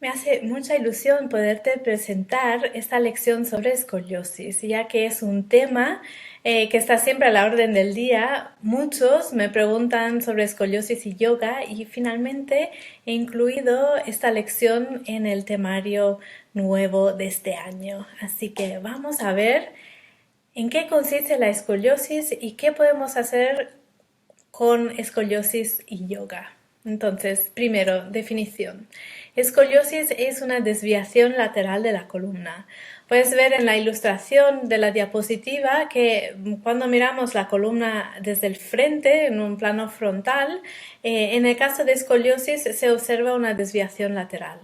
Me hace mucha ilusión poderte presentar esta lección sobre escoliosis, ya que es un tema que está siempre a la orden del día. Muchos me preguntan sobre escoliosis y yoga y finalmente he incluido esta lección en el temario nuevo de este año. Así que vamos a ver en qué consiste la escoliosis y qué podemos hacer con escoliosis y yoga. Entonces, primero, definición. Escoliosis es una desviación lateral de la columna. Puedes ver en la ilustración de la diapositiva que cuando miramos la columna desde el frente, en un plano frontal, en el caso de escoliosis se observa una desviación lateral.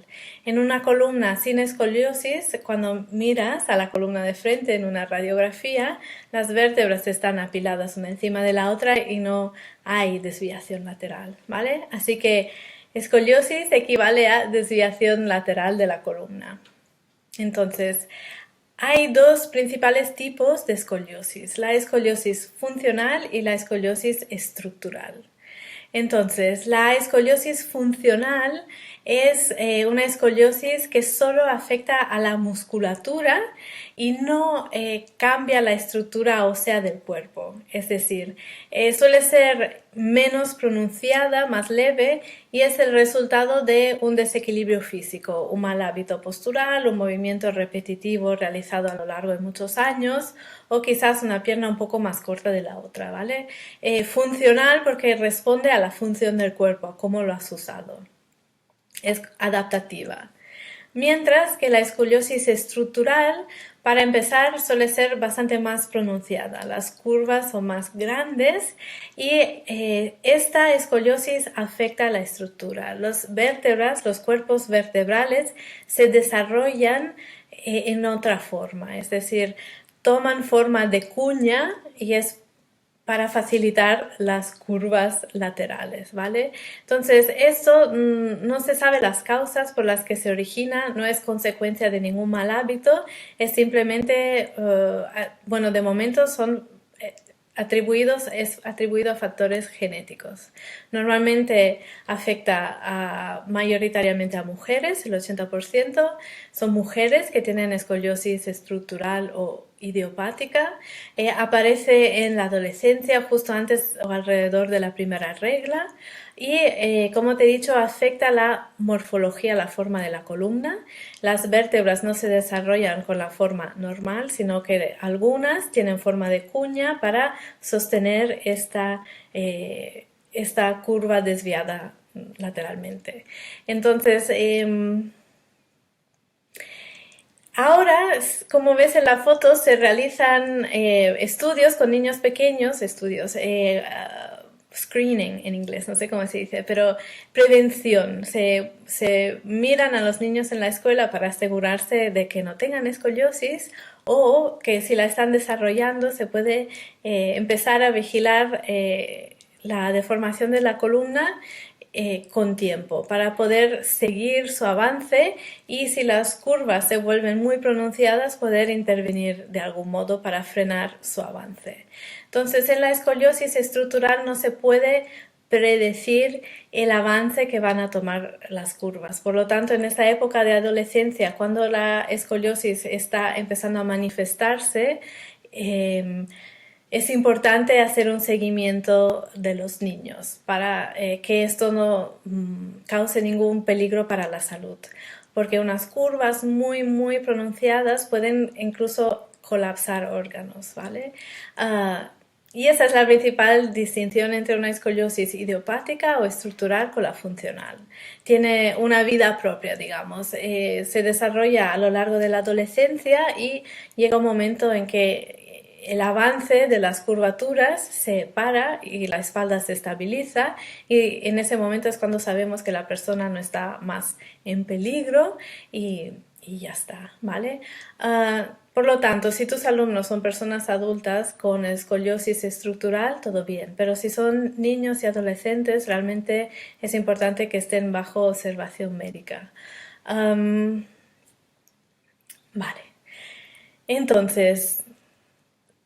En una columna sin escoliosis, cuando miras a la columna de frente en una radiografía, las vértebras están apiladas una encima de la otra y no hay desviación lateral, ¿vale? Así que escoliosis equivale a desviación lateral de la columna. Entonces, hay dos principales tipos de escoliosis, la escoliosis funcional y la escoliosis estructural. Entonces, la escoliosis funcional es una escoliosis que solo afecta a la musculatura y no cambia la estructura ósea del cuerpo. Es decir, suele ser menos pronunciada, más leve, y es el resultado de un desequilibrio físico, un mal hábito postural, un movimiento repetitivo realizado a lo largo de muchos años, o quizás una pierna un poco más corta de la otra, ¿vale? Funcional porque responde a la función del cuerpo, a cómo lo has usado. Es adaptativa. Mientras que la escoliosis estructural, para empezar, suele ser bastante más pronunciada. Las curvas son más grandes y esta escoliosis afecta a la estructura. Las vértebras, los cuerpos vertebrales, se desarrollan en otra forma, es decir, toman forma de cuña y es para facilitar las curvas laterales, ¿vale? Entonces, esto no se sabe las causas por las que se origina, no es consecuencia de ningún mal hábito, es simplemente, bueno, de momento son es atribuido a factores genéticos. Normalmente afecta mayoritariamente a mujeres, el 80% son mujeres que tienen escoliosis estructural o idiopática. Aparece en la adolescencia, justo antes o alrededor de la primera regla. Y como te he dicho, afecta la morfología, la forma de la columna. Las vértebras no se desarrollan con la forma normal, sino que algunas tienen forma de cuña para sostener esta curva desviada lateralmente. Entonces, ahora, como ves en la foto, se realizan estudios con niños pequeños, screening en inglés, no sé cómo se dice, pero prevención. Se miran a los niños en la escuela para asegurarse de que no tengan escoliosis o que si la están desarrollando se puede empezar a vigilar la deformación de la columna con tiempo para poder seguir su avance y si las curvas se vuelven muy pronunciadas poder intervenir de algún modo para frenar su avance. Entonces en la escoliosis estructural no se puede predecir el avance que van a tomar las curvas. Por lo tanto, en esta época de adolescencia, cuando la escoliosis está empezando a manifestarse, es importante hacer un seguimiento de los niños para que esto no cause ningún peligro para la salud, porque unas curvas muy pronunciadas pueden incluso colapsar órganos, ¿vale? Y esa es la principal distinción entre una escoliosis idiopática o estructural con la funcional. Tiene una vida propia, digamos. Se desarrolla a lo largo de la adolescencia y llega un momento en que el avance de las curvaturas se para y la espalda se estabiliza y en ese momento es cuando sabemos que la persona no está más en peligro y ya está, ¿vale? Por lo tanto, si tus alumnos son personas adultas con escoliosis estructural, todo bien, pero si son niños y adolescentes, realmente es importante que estén bajo observación médica. Vale, entonces,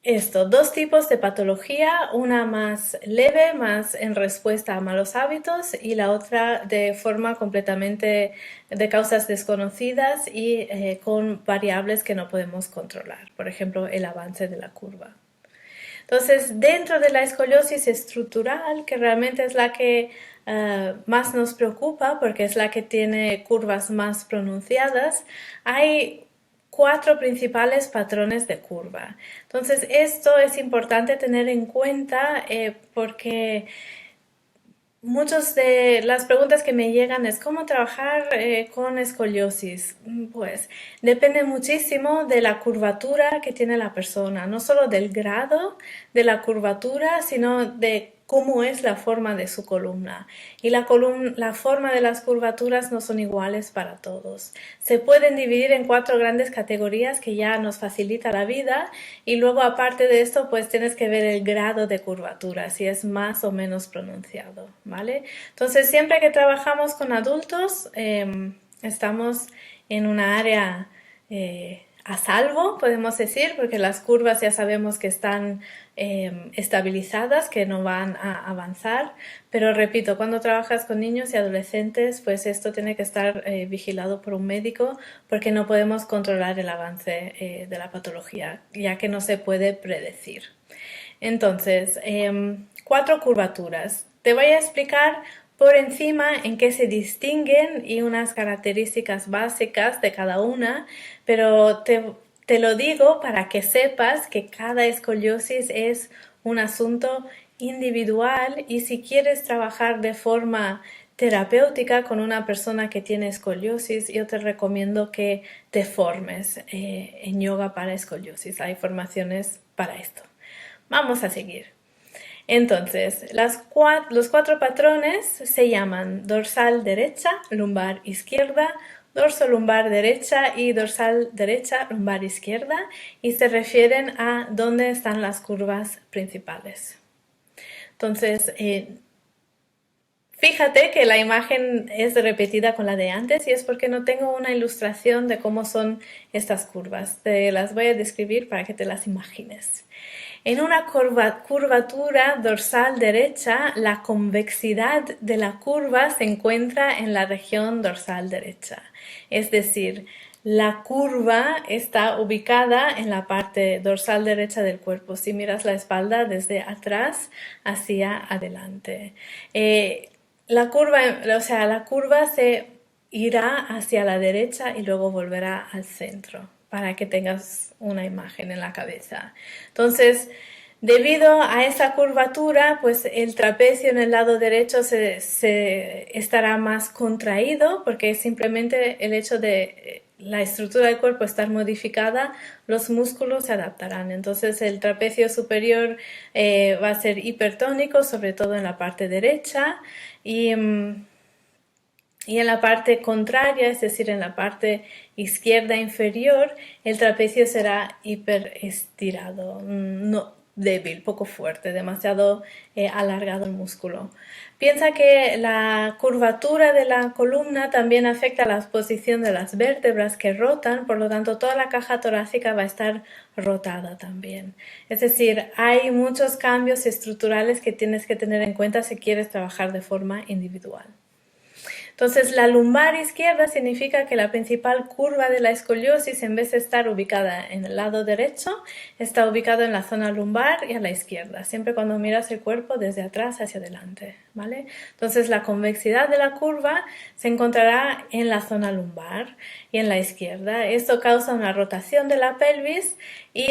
Dos tipos de patología, una más leve, más en respuesta a malos hábitos, y la otra de forma completamente de causas desconocidas y con variables que no podemos controlar, por ejemplo, el avance de la curva. Entonces, dentro de la escoliosis estructural, que realmente es la que más nos preocupa porque es la que tiene curvas más pronunciadas, hay cuatro principales patrones de curva. Entonces, esto es importante tener en cuenta porque muchas de las preguntas que me llegan es cómo trabajar con escoliosis. Pues depende muchísimo de la curvatura que tiene la persona, no solo del grado de la curvatura, sino de cómo es la forma de su columna. Y la forma de las curvaturas no son iguales para todos. Se pueden dividir en cuatro grandes categorías que ya nos facilita la vida, y luego aparte de esto pues tienes que ver el grado de curvatura, si es más o menos pronunciado, ¿vale? Entonces siempre que trabajamos con adultos estamos en una área a salvo, podemos decir, porque las curvas ya sabemos que están estabilizadas, que no van a avanzar, pero repito, cuando trabajas con niños y adolescentes, pues esto tiene que estar vigilado por un médico porque no podemos controlar el avance de la patología, ya que no se puede predecir. Entonces, cuatro curvaturas. Te voy a explicar por encima en qué se distinguen y unas características básicas de cada una, pero te lo digo para que sepas que cada escoliosis es un asunto individual, y si quieres trabajar de forma terapéutica con una persona que tiene escoliosis, yo te recomiendo que te formes en yoga para escoliosis. Hay formaciones para esto. Vamos a seguir. Entonces, los cuatro patrones se llaman dorsal derecha, lumbar izquierda, dorso lumbar derecha y dorsal derecha, lumbar izquierda, y se refieren a dónde están las curvas principales. Entonces, fíjate que la imagen es repetida con la de antes, y es porque no tengo una ilustración de cómo son estas curvas. Te las voy a describir para que te las imagines. En una curvatura dorsal derecha, la convexidad de la curva se encuentra en la región dorsal derecha. Es decir, la curva está ubicada en la parte dorsal derecha del cuerpo, si miras la espalda desde atrás hacia adelante. La curva se irá hacia la derecha y luego volverá al centro, para que tengas una imagen en la cabeza. Entonces, debido a esa curvatura, pues el trapecio en el lado derecho se estará más contraído, porque es simplemente el hecho de la estructura del cuerpo estar modificada, los músculos se adaptarán. Entonces el trapecio superior va a ser hipertónico, sobre todo en la parte derecha, y y en la parte contraria, es decir, en la parte izquierda inferior, el trapecio será hiperestirado, no débil, poco fuerte, demasiado alargado el músculo. Piensa que la curvatura de la columna también afecta la posición de las vértebras que rotan, por lo tanto toda la caja torácica va a estar rotada también. Es decir, hay muchos cambios estructurales que tienes que tener en cuenta si quieres trabajar de forma individual. Entonces, la lumbar izquierda significa que la principal curva de la escoliosis, en vez de estar ubicada en el lado derecho, está ubicado en la zona lumbar y a la izquierda, siempre cuando miras el cuerpo desde atrás hacia adelante, ¿vale? Entonces, la convexidad de la curva se encontrará en la zona lumbar y en la izquierda. Esto causa una rotación de la pelvis y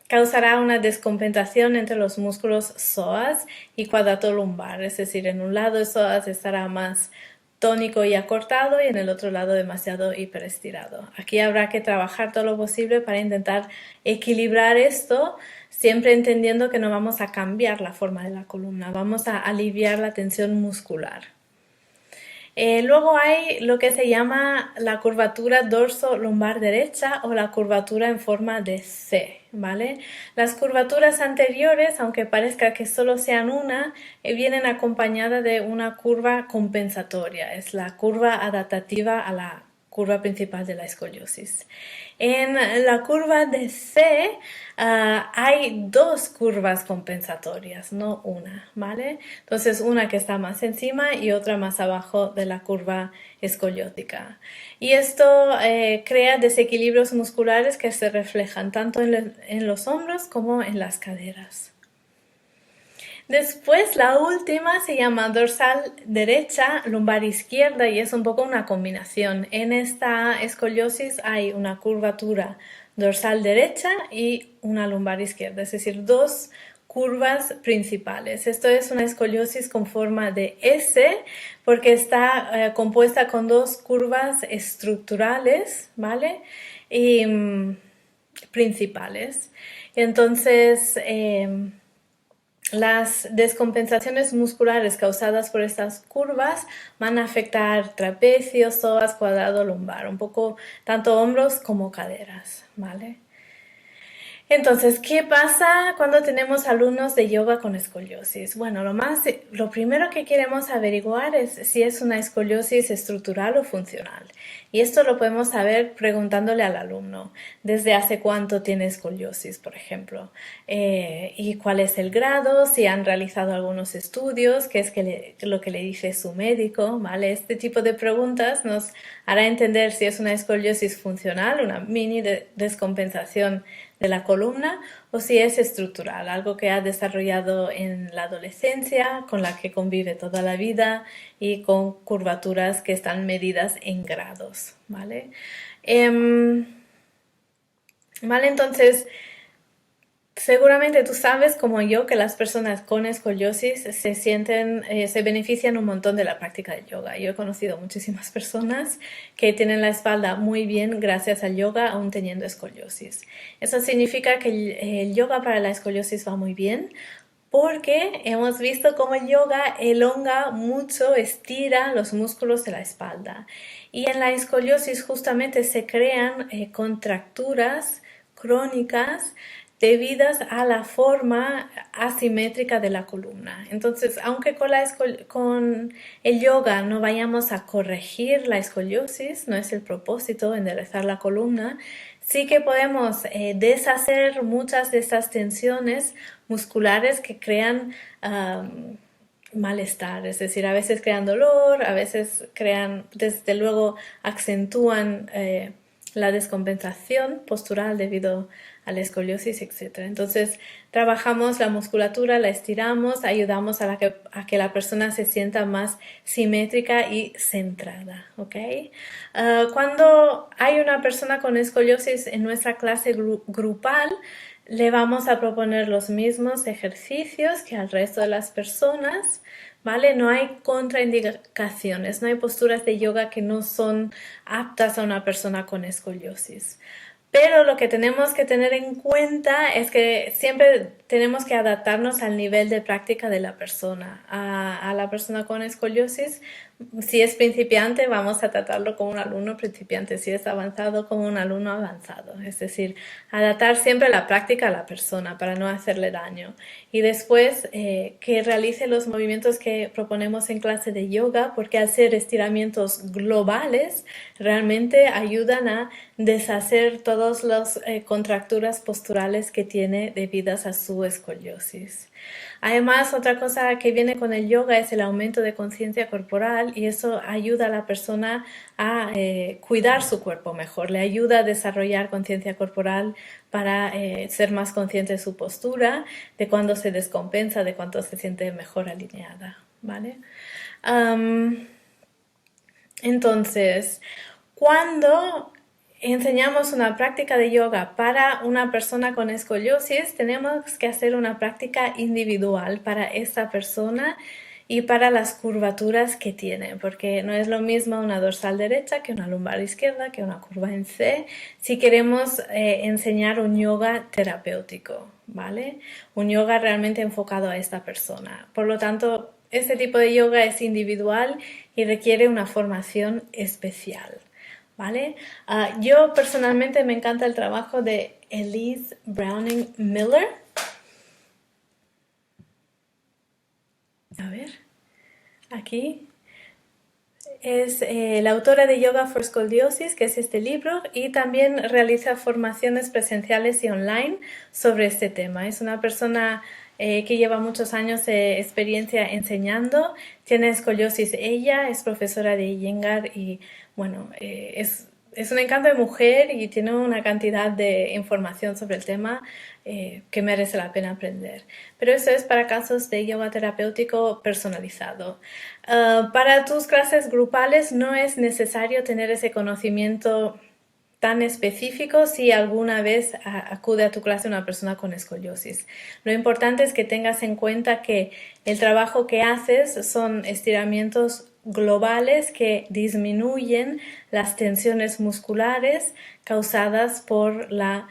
causará una descompensación entre los músculos psoas y cuadratolumbar, es decir, en un lado el psoas estará más tónico y acortado y en el otro lado demasiado hiperestirado. Aquí habrá que trabajar todo lo posible para intentar equilibrar esto, siempre entendiendo que no vamos a cambiar la forma de la columna, vamos a aliviar la tensión muscular. Luego hay lo que se llama la curvatura dorso-lumbar derecha o la curvatura en forma de C, ¿vale? Las curvaturas anteriores, aunque parezca que solo sean una, vienen acompañadas de una curva compensatoria. Es la curva adaptativa a la curva principal de la escoliosis. En la curva de C hay dos curvas compensatorias, no una, ¿vale? Entonces una que está más encima y otra más abajo de la curva escoliótica. Y esto crea desequilibrios musculares que se reflejan tanto en los hombros como en las caderas. Después la última se llama dorsal derecha, lumbar izquierda y es un poco una combinación. En esta escoliosis hay una curvatura dorsal derecha y una lumbar izquierda, es decir, dos curvas principales. Esto es una escoliosis con forma de S porque está compuesta con dos curvas estructurales, ¿vale? Y principales. Entonces, las descompensaciones musculares causadas por estas curvas van a afectar trapecio, psoas, cuadrado, lumbar, un poco tanto hombros como caderas, ¿vale? Entonces, ¿qué pasa cuando tenemos alumnos de yoga con escoliosis? Bueno, lo primero que queremos averiguar es si es una escoliosis estructural o funcional. Y esto lo podemos saber preguntándole al alumno, desde hace cuánto tiene escoliosis, por ejemplo, y cuál es el grado, si han realizado algunos estudios, qué es lo que le dice su médico, ¿vale? Este tipo de preguntas nos hará entender si es una escoliosis funcional, una mini descompensación de la columna, o si es estructural, algo que ha desarrollado en la adolescencia, con la que convive toda la vida y con curvaturas que están medidas en grados, ¿vale? ¿Vale? Entonces, seguramente tú sabes, como yo, que las personas con escoliosis se benefician un montón de la práctica del yoga. Yo he conocido muchísimas personas que tienen la espalda muy bien gracias al yoga, aún teniendo escoliosis. Eso significa que el yoga para la escoliosis va muy bien, porque hemos visto cómo el yoga elonga mucho, estira los músculos de la espalda. Y en la escoliosis justamente se crean contracturas crónicas debidas a la forma asimétrica de la columna. Entonces, aunque con el yoga no vayamos a corregir la escoliosis, no es el propósito enderezar la columna, sí que podemos deshacer muchas de estas tensiones musculares que crean malestar, es decir, a veces crean dolor, a veces desde luego acentúan la descompensación postural debido a la escoliosis, etc. Entonces, trabajamos la musculatura, la estiramos, ayudamos a que la persona se sienta más simétrica y centrada, ¿ok? Cuando hay una persona con escoliosis en nuestra clase grupal, le vamos a proponer los mismos ejercicios que al resto de las personas, ¿vale? No hay contraindicaciones, no hay posturas de yoga que no son aptas a una persona con escoliosis. Pero lo que tenemos que tener en cuenta es que siempre tenemos que adaptarnos al nivel de práctica de la persona. A la persona con escoliosis, si es principiante, vamos a tratarlo como un alumno principiante. Si es avanzado, como un alumno avanzado. Es decir, adaptar siempre la práctica a la persona para no hacerle daño. Y después que realice los movimientos que proponemos en clase de yoga, porque al ser estiramientos globales, realmente ayudan a deshacer todas las contracturas posturales que tiene debidas a su escoliosis. Además, otra cosa que viene con el yoga es el aumento de conciencia corporal y eso ayuda a la persona a cuidar su cuerpo mejor, le ayuda a desarrollar conciencia corporal para ser más consciente de su postura, de cuándo se descompensa, de cuándo se siente mejor alineada, ¿vale? Entonces, cuando enseñamos una práctica de yoga para una persona con escoliosis, tenemos que hacer una práctica individual para esa persona y para las curvaturas que tiene, porque no es lo mismo una dorsal derecha que una lumbar izquierda, que una curva en C, si queremos enseñar un yoga terapéutico, ¿vale? Un yoga realmente enfocado a esta persona. Por lo tanto, este tipo de yoga es individual y requiere una formación especial, ¿vale? Yo personalmente me encanta el trabajo de Elise Browning Miller. A ver, aquí. es la autora de Yoga for Scoliosis, que es este libro, y también realiza formaciones presenciales y online sobre este tema. Es una persona que lleva muchos años de experiencia enseñando, tiene escoliosis ella, es profesora de Iyengar y bueno, es un encanto de mujer y tiene una cantidad de información sobre el tema que merece la pena aprender. Pero eso es para casos de yoga terapéutico personalizado. Para tus clases grupales no es necesario tener ese conocimiento tan específico si alguna vez acude a tu clase una persona con escoliosis. Lo importante es que tengas en cuenta que el trabajo que haces son estiramientos globales que disminuyen las tensiones musculares causadas por la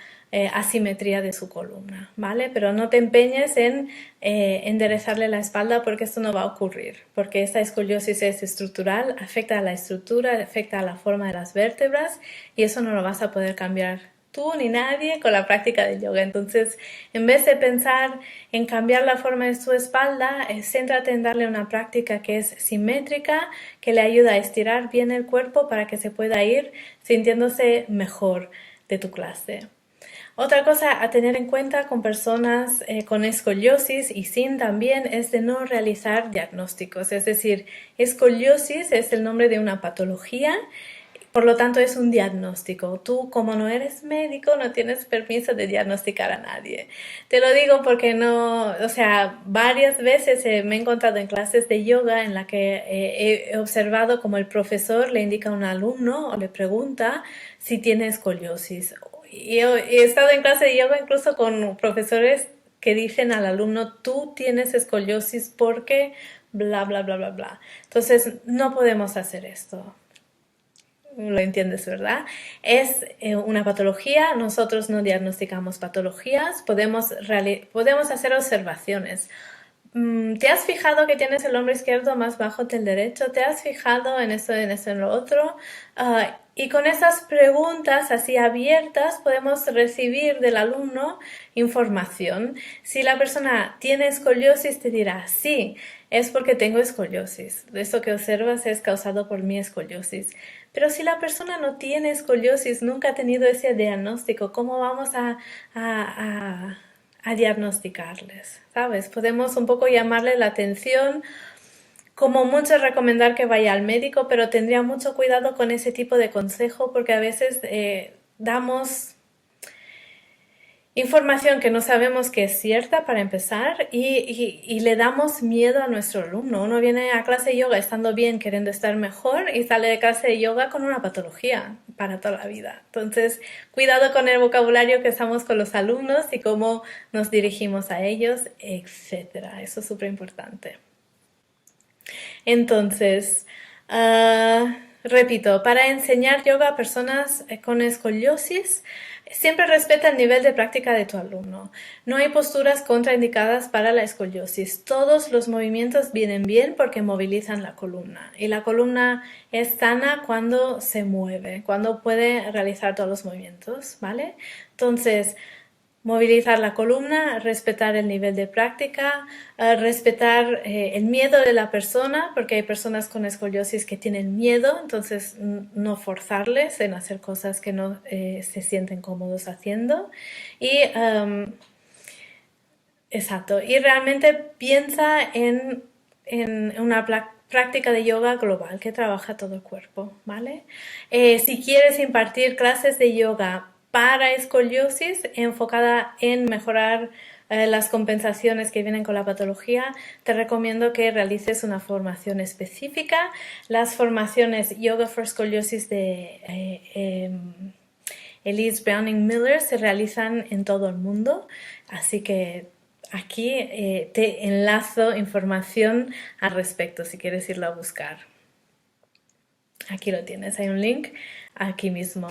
asimetría de su columna, ¿vale? Pero no te empeñes en enderezarle la espalda porque esto no va a ocurrir, porque esta escoliosis es estructural, afecta a la estructura, afecta a la forma de las vértebras y eso no lo vas a poder cambiar tú ni nadie con la práctica de yoga. Entonces, en vez de pensar en cambiar la forma de su espalda, céntrate en darle una práctica que es simétrica, que le ayuda a estirar bien el cuerpo para que se pueda ir sintiéndose mejor de tu clase. Otra cosa a tener en cuenta con personas con escoliosis y sin también es de no realizar diagnósticos. Es decir, escoliosis es el nombre de una patología, por lo tanto es un diagnóstico. Tú, como no eres médico, no tienes permiso de diagnosticar a nadie. Te lo digo porque no, o sea, varias veces me he encontrado en clases de yoga en la que he observado como el profesor le indica a un alumno o le pregunta si tiene escoliosis. Y he estado en clase de yoga incluso con profesores que dicen al alumno, tú tienes escoliosis porque bla, bla, bla, bla, bla. Entonces, no podemos hacer esto. Lo entiendes, ¿verdad? Es una patología, nosotros no diagnosticamos patologías, podemos hacer observaciones. ¿Te has fijado que tienes el hombro izquierdo más bajo que el derecho? ¿Te has fijado en esto, en lo otro? Y con esas preguntas así abiertas podemos recibir del alumno información. Si la persona tiene escoliosis, te dirá, sí, es porque tengo escoliosis. Esto que observas es causado por mi escoliosis. Pero si la persona no tiene escoliosis, nunca ha tenido ese diagnóstico, ¿cómo vamos a diagnosticarles? ¿Sabes? Podemos un poco llamarle la atención, como mucho recomendar que vaya al médico, pero tendría mucho cuidado con ese tipo de consejo porque a veces damos información que no sabemos que es cierta para empezar y le damos miedo a nuestro alumno. Uno viene a clase de yoga estando bien, queriendo estar mejor y sale de clase de yoga con una patología para toda la vida. Entonces, cuidado con el vocabulario que usamos con los alumnos y cómo nos dirigimos a ellos, etcétera. Eso es súper importante. Entonces, repito, para enseñar yoga a personas con escoliosis, siempre respeta el nivel de práctica de tu alumno. No hay posturas contraindicadas para la escoliosis. Todos los movimientos vienen bien porque movilizan la columna. Y la columna es sana cuando se mueve, cuando puede realizar todos los movimientos, ¿vale? Entonces, movilizar la columna, respetar el nivel de práctica, respetar el miedo de la persona, porque hay personas con escoliosis que tienen miedo, entonces no forzarles en hacer cosas que no se sienten cómodos haciendo. Y, exacto, y realmente piensa en una práctica de yoga global que trabaja todo el cuerpo, ¿vale? Si quieres impartir clases de yoga para escoliosis enfocada en mejorar las compensaciones que vienen con la patología, te recomiendo que realices una formación específica. Las formaciones Yoga for Scoliosis de Elise Browning Miller se realizan en todo el mundo, así que aquí te enlazo información al respecto si quieres irlo a buscar. Aquí lo tienes, hay un link aquí mismo.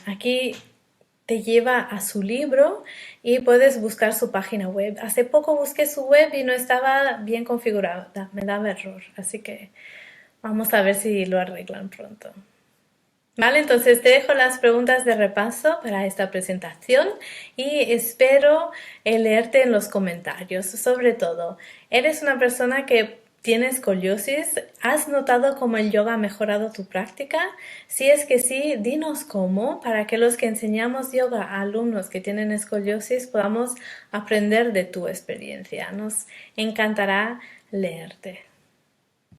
Aquí te lleva a su libro y puedes buscar su página web. Hace poco busqué su web y no estaba bien configurada, me daba error, así que vamos a ver si lo arreglan pronto. Vale, entonces te dejo las preguntas de repaso para esta presentación y espero leerte en los comentarios. Sobre todo, ¿eres una persona que tiene escoliosis. ¿Has notado cómo el yoga ha mejorado tu práctica? Si es que sí, dinos cómo, para que los que enseñamos yoga a alumnos que tienen escoliosis podamos aprender de tu experiencia. Nos encantará leerte.